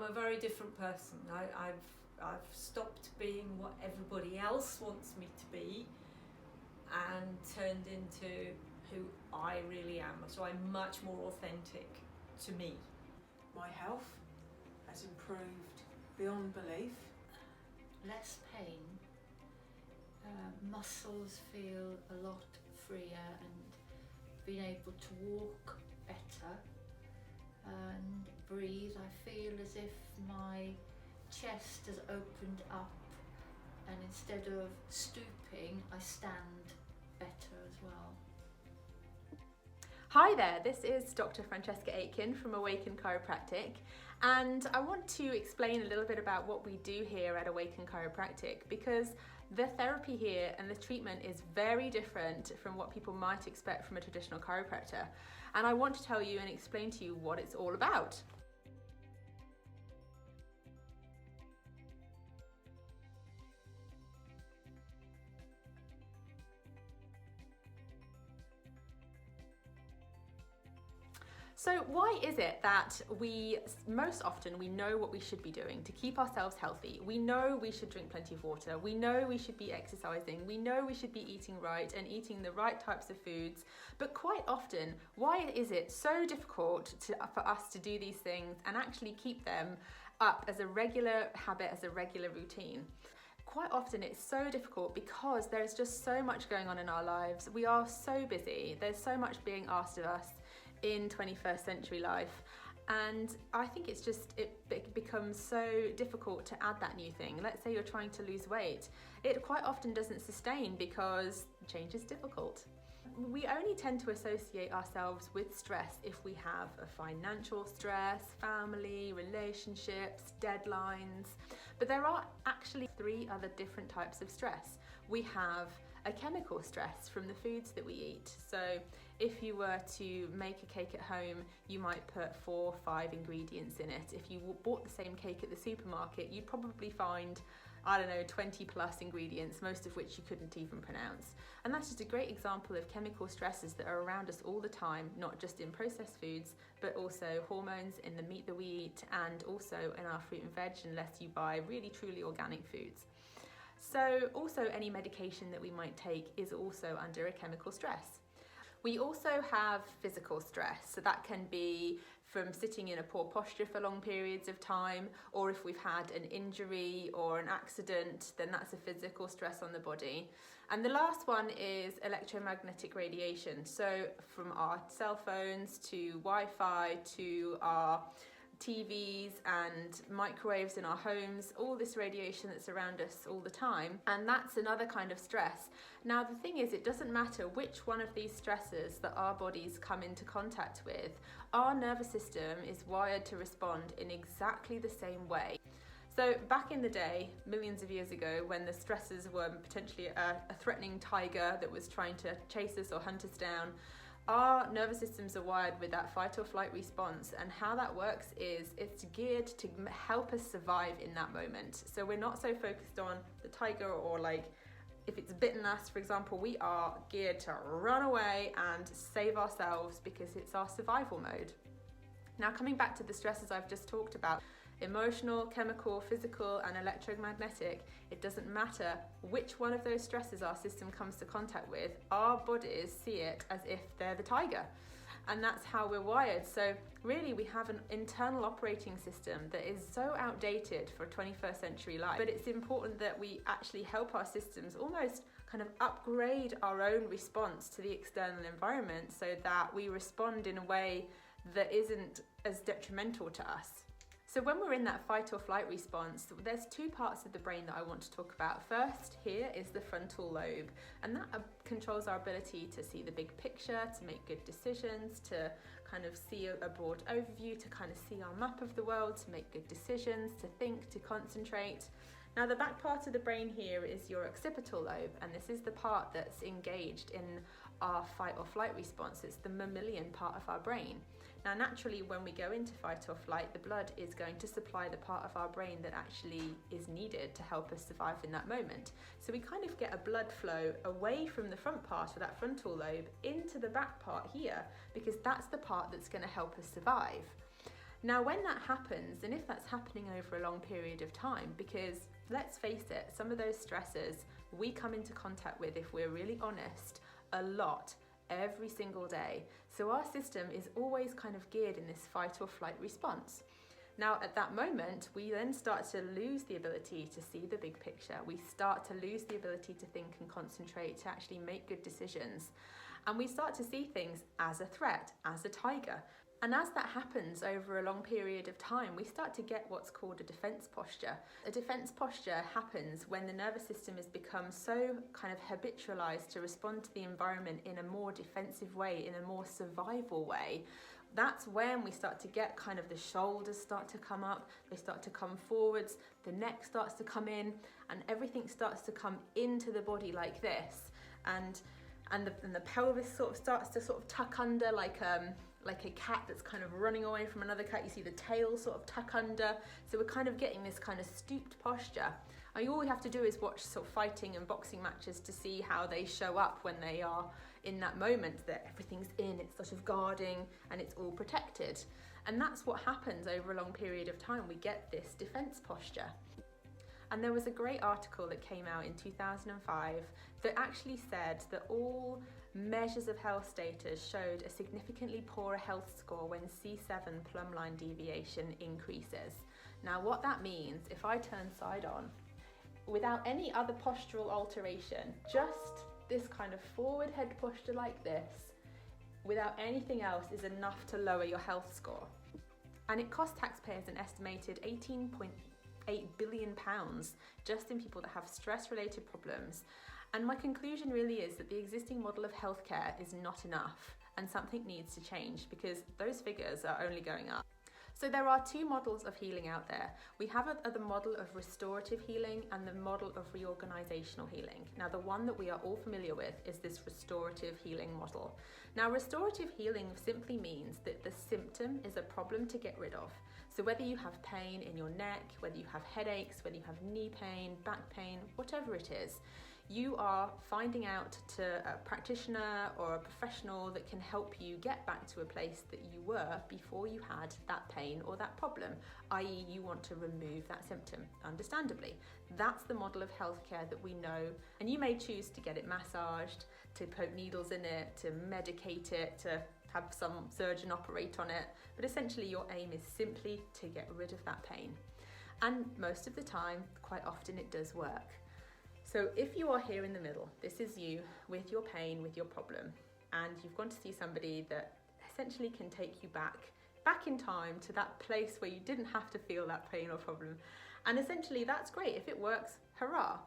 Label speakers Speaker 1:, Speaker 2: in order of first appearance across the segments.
Speaker 1: a very different person. I've stopped being what everybody else wants me to be and turned into who I really am. So I'm much more authentic to me.
Speaker 2: My health has improved beyond belief.
Speaker 3: Less pain, muscles feel a lot freer, and being able to walk better and breathe. I feel as if my chest has opened up, and instead of stooping, I stand better as well.
Speaker 4: Hi there, this is Dr. Francesca Aitken from Awaken Chiropractic, and I want to explain a little bit about what we do here at Awaken Chiropractic, because the therapy here and the treatment is very different from what people might expect from a traditional chiropractor, and I want to tell you and explain to you what it's all about. So why is it that most often we know what we should be doing to keep ourselves healthy? We know we should drink plenty of water. We know we should be exercising. We know we should be eating right and eating the right types of foods. But quite often, why is it so difficult for us to do these things and actually keep them up as a regular habit, as a regular routine? Quite often it's so difficult because there's just so much going on in our lives. We are so busy. There's so much being asked of us in 21st century life, and I think it becomes so difficult to add that new thing. Let's say you're trying to lose weight, it quite often doesn't sustain because change is difficult. We only tend to associate ourselves with stress if we have a financial stress, family, relationships, deadlines, but there are actually 3 other different types of stress. We have a chemical stress from the foods that we eat. So if you were to make a cake at home, you might put 4 or 5 ingredients in it. If you bought the same cake at the supermarket, you'd probably find, 20 plus ingredients, most of which you couldn't even pronounce. And that's just a great example of chemical stresses that are around us all the time, not just in processed foods, but also hormones in the meat that we eat, and also in our fruit and veg, unless you buy really truly organic foods. So also any medication that we might take is also under a chemical stress. We also have physical stress, so that can be from sitting in a poor posture for long periods of time, or if we've had an injury or an accident, then that's a physical stress on the body. And the last one is electromagnetic radiation, so from our cell phones to Wi-Fi to our TVs and microwaves in our homes, all this radiation that's around us all the time, and that's another kind of stress. Now the thing is, it doesn't matter which one of these stresses that our bodies come into contact with, our nervous system is wired to respond in exactly the same way. So back in the day, millions of years ago, when the stresses were potentially a threatening tiger that was trying to chase us or hunt us down, our nervous systems are wired with that fight or flight response, and how that works is it's geared to help us survive in that moment. So we're not so focused on the tiger, or like if it's bitten us, for example, we are geared to run away and save ourselves because it's our survival mode. Now coming back to the stresses I've just talked about, emotional, chemical, physical and electromagnetic, it doesn't matter which one of those stresses our system comes to contact with, our bodies see it as if they're the tiger. And that's how we're wired. So really we have an internal operating system that is so outdated for 21st century life, but it's important that we actually help our systems almost kind of upgrade our own response to the external environment so that we respond in a way that isn't as detrimental to us. So when we're in that fight or flight response, there's 2 parts of the brain that I want to talk about. First here is the frontal lobe, and that controls our ability to see the big picture, to make good decisions, to kind of see a broad overview, to kind of see our map of the world, to make good decisions, to think, to concentrate. Now the back part of the brain here is your occipital lobe, and this is the part that's engaged in our fight or flight response. It's the mammalian part of our brain. Now naturally when we go into fight or flight, the blood is going to supply the part of our brain that actually is needed to help us survive in that moment. So we kind of get a blood flow away from the front part of that frontal lobe into the back part here, because that's the part that's going to help us survive. Now, when that happens, and if that's happening over a long period of time, because let's face it, some of those stressors we come into contact with, if we're really honest, a lot every single day. So our system is always kind of geared in this fight or flight response. Now, at that moment, we then start to lose the ability to see the big picture. We start to lose the ability to think and concentrate, to actually make good decisions. And we start to see things as a threat, as a tiger. And as that happens over a long period of time, we start to get what's called a defense posture. A defense posture happens when the nervous system has become so kind of habitualized to respond to the environment in a more defensive way, in a more survival way. That's when we start to get kind of the shoulders start to come up, they start to come forwards, the neck starts to come in, and everything starts to come into the body like this. And the pelvis sort of starts to sort of tuck under like a cat that's kind of running away from another cat. You see the tail sort of tuck under. So we're kind of getting this kind of stooped posture. And all we have to do is watch sort of fighting and boxing matches to see how they show up when they are in that moment that everything's in, it's sort of guarding and it's all protected. And that's what happens over a long period of time. We get this defense posture. And there was a great article that came out in 2005 that actually said that all measures of health status showed a significantly poorer health score when C7 plumb line deviation increases. Now, what that means, if I turn side on, without any other postural alteration, just this kind of forward head posture like this, without anything else, is enough to lower your health score. And it costs taxpayers an estimated £18.8 billion just in people that have stress-related problems. And my conclusion really is that the existing model of healthcare is not enough and something needs to change because those figures are only going up. So there are two models of healing out there. We have the model of restorative healing and the model of reorganizational healing. Now, the one that we are all familiar with is this restorative healing model. Now, restorative healing simply means that the symptom is a problem to get rid of. So whether you have pain in your neck, whether you have headaches, whether you have knee pain, back pain, whatever it is, you are finding out to a practitioner or a professional that can help you get back to a place that you were before you had that pain or that problem, i.e. you want to remove that symptom, understandably. That's the model of healthcare that we know, and you may choose to get it massaged, to poke needles in it, to medicate it, to have some surgeon operate on it, but essentially your aim is simply to get rid of that pain. And most of the time, quite often it does work. So if you are here in the middle, this is you with your pain, with your problem, and you've gone to see somebody that essentially can take you back in time to that place where you didn't have to feel that pain or problem. And essentially that's great. If it works, hurrah.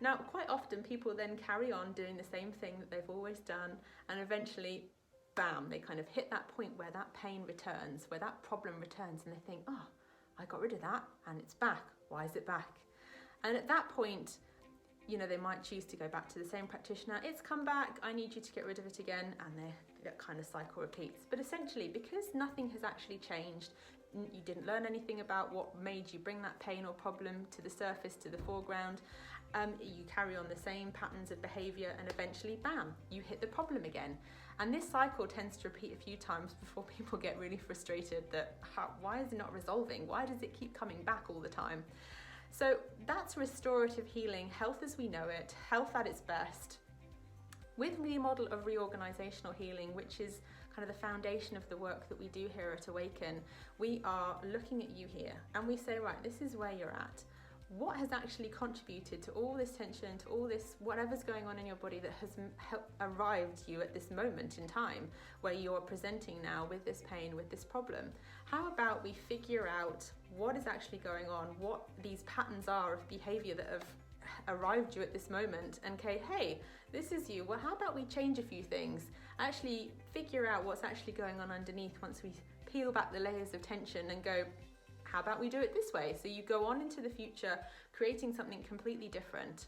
Speaker 4: Now, quite often people then carry on doing the same thing that they've always done, and eventually, bam, they kind of hit that point where that pain returns, where that problem returns, and they think, oh, I got rid of that and it's back. Why is it back? And at that point, you know, they might choose to go back to the same practitioner. It's come back, I need you to get rid of it again, and that kind of cycle repeats. But essentially, because nothing has actually changed, you didn't learn anything about what made you bring that pain or problem to the surface, to the foreground, you carry on the same patterns of behaviour, and eventually, bam, you hit the problem again. And this cycle tends to repeat a few times before people get really frustrated that, why is it not resolving? Why does it keep coming back all the time? So that's restorative healing, health as we know it, health at its best. With the model of reorganizational healing, which is kind of the foundation of the work that we do here at Awaken, we are looking at you here and we say, right, this is where you're at. What has actually contributed to all this tension, to all this, whatever's going on in your body that has arrived you at this moment in time where you're presenting now with this pain, with this problem? How about we figure out what is actually going on, what these patterns are of behavior that have arrived you at this moment, and okay, hey, this is you. Well, how about we change a few things? Actually figure out what's actually going on underneath once we peel back the layers of tension and go, how about we do it this way? So you go on into the future, creating something completely different.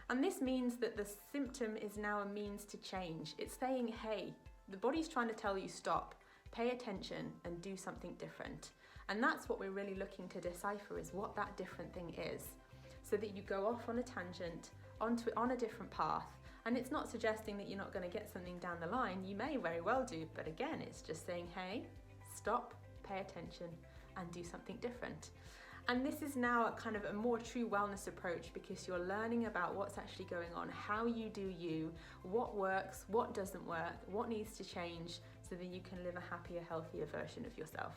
Speaker 4: And this means that the symptom is now a means to change. It's saying, hey, the body's trying to tell you stop, pay attention and do something different. And that's what we're really looking to decipher, is what that different thing is, so that you go off on a tangent, on a different path. And it's not suggesting that you're not going to get something down the line. You may very well do, but again, it's just saying, hey, stop, pay attention, and do something different. And this is now a kind of a more true wellness approach, because you're learning about what's actually going on, how you do you, what works, what doesn't work, what needs to change, so that you can live a happier, healthier version of yourself.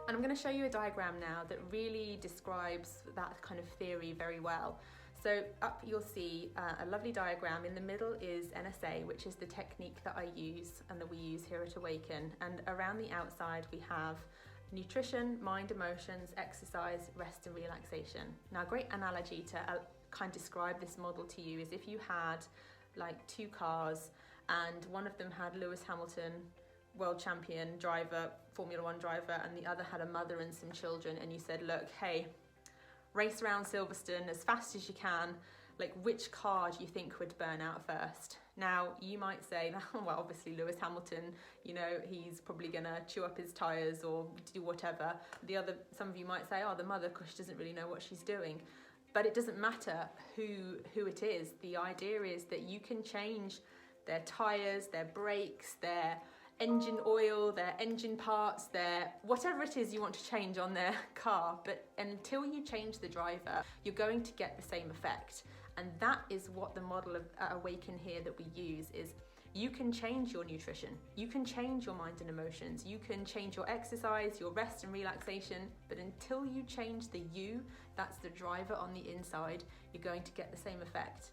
Speaker 4: And I'm going to show you a diagram now that really describes that kind of theory very well. So up you'll see a lovely diagram. In the middle is NSA, which is the technique that I use and that we use here at Awaken. And around the outside we have nutrition, mind, emotions, exercise, rest and relaxation. Now, a great analogy to kind of describe this model to you is if you had like two cars and one of them had Lewis Hamilton, world champion driver, Formula One driver, and the other had a mother and some children, and you said, look, hey, race around Silverstone as fast as you can, like which car do you think would burn out first? Now, you might say, well, obviously Lewis Hamilton, you know, he's probably gonna chew up his tyres or do whatever. Some of you might say, oh, the mother, because she doesn't really know what she's doing. But it doesn't matter who it is. The idea is that you can change their tyres, their brakes, their engine oil, their engine parts, their whatever it is you want to change on their car, but until you change the driver, you're going to get the same effect. And that is what the model of Awaken here that we use is. You can change your nutrition, you can change your mind and emotions, you can change your exercise, your rest and relaxation, but until you change the you, that's the driver on the inside, you're going to get the same effect.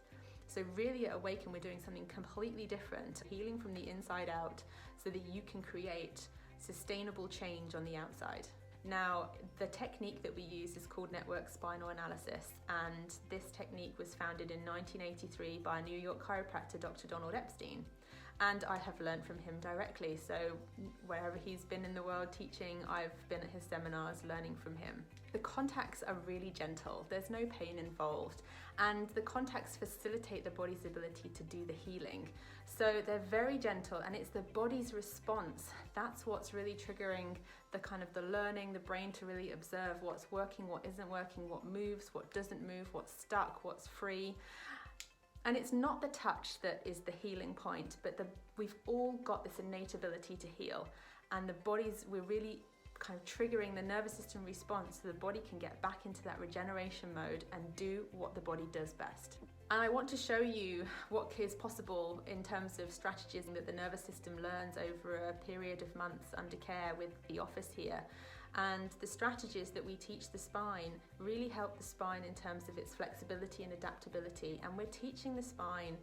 Speaker 4: So really at Awaken, we're doing something completely different, healing from the inside out, so that you can create sustainable change on the outside. Now, the technique that we use is called network spinal analysis, and this technique was founded in 1983 by a New York chiropractor, Dr. Donald Epstein. And I have learned from him directly. So wherever he's been in the world teaching, I've been at his seminars learning from him. The contacts are really gentle. There's no pain involved. And the contacts facilitate the body's ability to do the healing. So they're very gentle, and it's the body's response. That's what's really triggering the kind of the learning, the brain to really observe what's working, what isn't working, what moves, what doesn't move, what's stuck, what's free. And it's not the touch that is the healing point, but we've all got this innate ability to heal. And we're really kind of triggering the nervous system response so the body can get back into that regeneration mode and do what the body does best. And I want to show you what is possible in terms of strategies that the nervous system learns over a period of months under care with the office here. And the strategies that we teach the spine really help the spine in terms of its flexibility and adaptability. And we're teaching the spine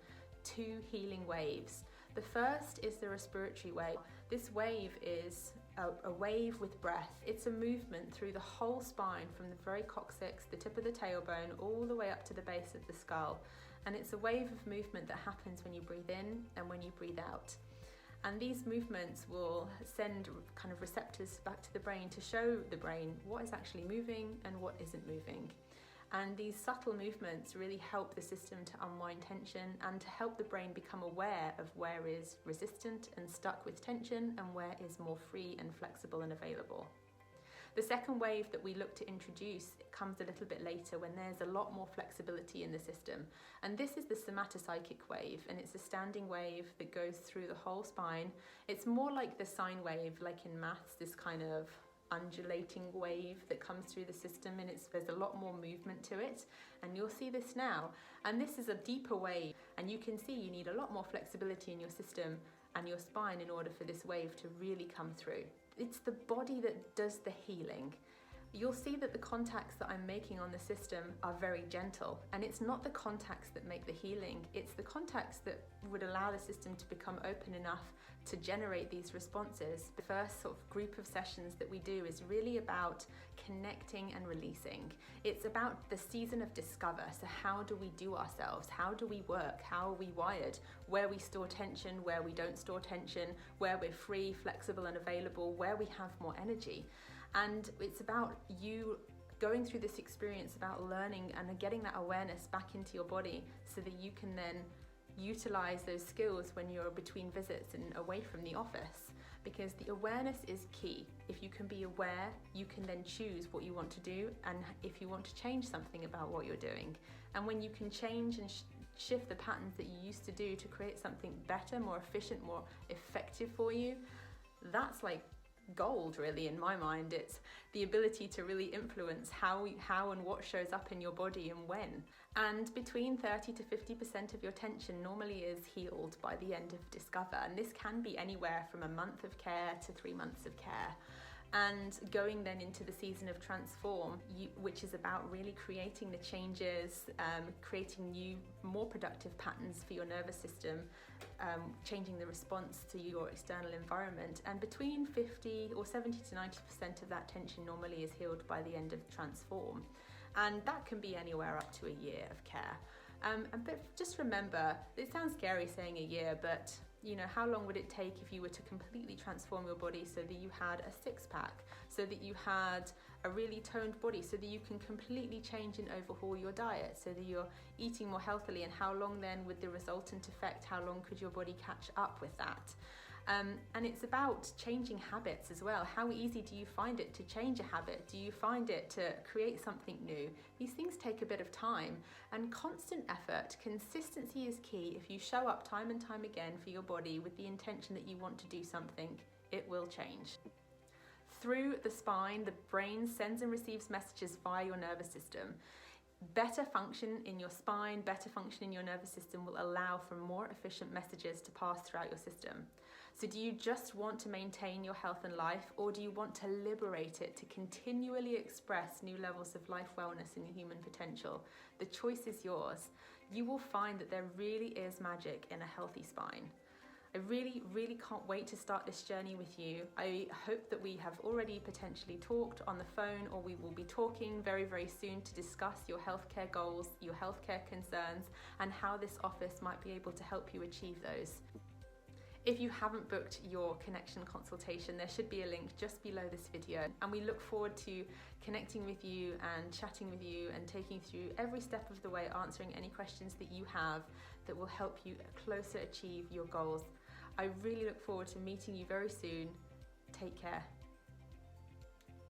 Speaker 4: 2 healing waves. The first is the respiratory wave. This wave is a wave with breath. It's a movement through the whole spine, from the very coccyx, the tip of the tailbone, all the way up to the base of the skull. And it's a wave of movement that happens when you breathe in and when you breathe out. And these movements will send kind of receptors back to the brain to show the brain what is actually moving and what isn't moving. And these subtle movements really help the system to unwind tension and to help the brain become aware of where is resistant and stuck with tension and where is more free and flexible and available. The second wave that we look to introduce comes a little bit later, when there's a lot more flexibility in the system. And this is the somatopsychic wave, and it's a standing wave that goes through the whole spine. It's more like the sine wave, like in maths, this kind of undulating wave that comes through the system, and there's a lot more movement to it, and you'll see this now. And this is a deeper wave, and you can see you need a lot more flexibility in your system and your spine in order for this wave to really come through. It's the body that does the healing. You'll see that the contacts that I'm making on the system are very gentle, and it's not the contacts that make the healing, it's the contacts that would allow the system to become open enough to generate these responses. The first sort of group of sessions that we do is really about connecting and releasing. It's about the season of discover. So how do we do ourselves? How do we work? How are we wired? Where we store tension, where we don't store tension, where we're free, flexible and available, where we have more energy. And it's about you going through this experience, about learning and getting that awareness back into your body so that you can then utilize those skills when you're between visits and away from the office, because the awareness is key. If you can be aware, you can then choose what you want to do, and if you want to change something about what you're doing. And when you can change and shift the patterns that you used to do to create something better, more efficient, more effective for you, that's like gold, really, in my mind. It's the ability to really influence how and what shows up in your body and when. And between 30 to 50% of your tension normally is healed by the end of Discover, and this can be anywhere from a month of care to 3 months of care. And going then into the season of Transform, which is about really creating the changes, creating new, more productive patterns for your nervous system, changing the response to your external environment. And between 50 or 70 to 90% of that tension normally is healed by the end of Transform. And that can be anywhere up to a year of care. But just remember, it sounds scary saying a year, but you know, how long would it take if you were to completely transform your body so that you had a six-pack, so that you had a really toned body, so that you can completely change and overhaul your diet, so that you're eating more healthily? And how long then would the resultant effect, how long could your body catch up with that? And it's about changing habits as well. How easy do you find it to change a habit? Do you find it to create something new? These things take a bit of time, and constant effort, consistency is key. If you show up time and time again for your body with the intention that you want to do something, it will change. Through the spine, the brain sends and receives messages via your nervous system. Better function in your spine, better function in your nervous system will allow for more efficient messages to pass throughout your system. So do you just want to maintain your health and life, or do you want to liberate it to continually express new levels of life wellness and human potential? The choice is yours. You will find that there really is magic in a healthy spine. I really, really can't wait to start this journey with you. I hope that we have already potentially talked on the phone, or we will be talking very, very soon to discuss your healthcare goals, your healthcare concerns, and how this office might be able to help you achieve those. If you haven't booked your connection consultation, there should be a link just below this video, and we look forward to connecting with you and chatting with you and taking through every step of the way, answering any questions that you have that will help you closer achieve your goals. I really look forward to meeting you very soon. Take care.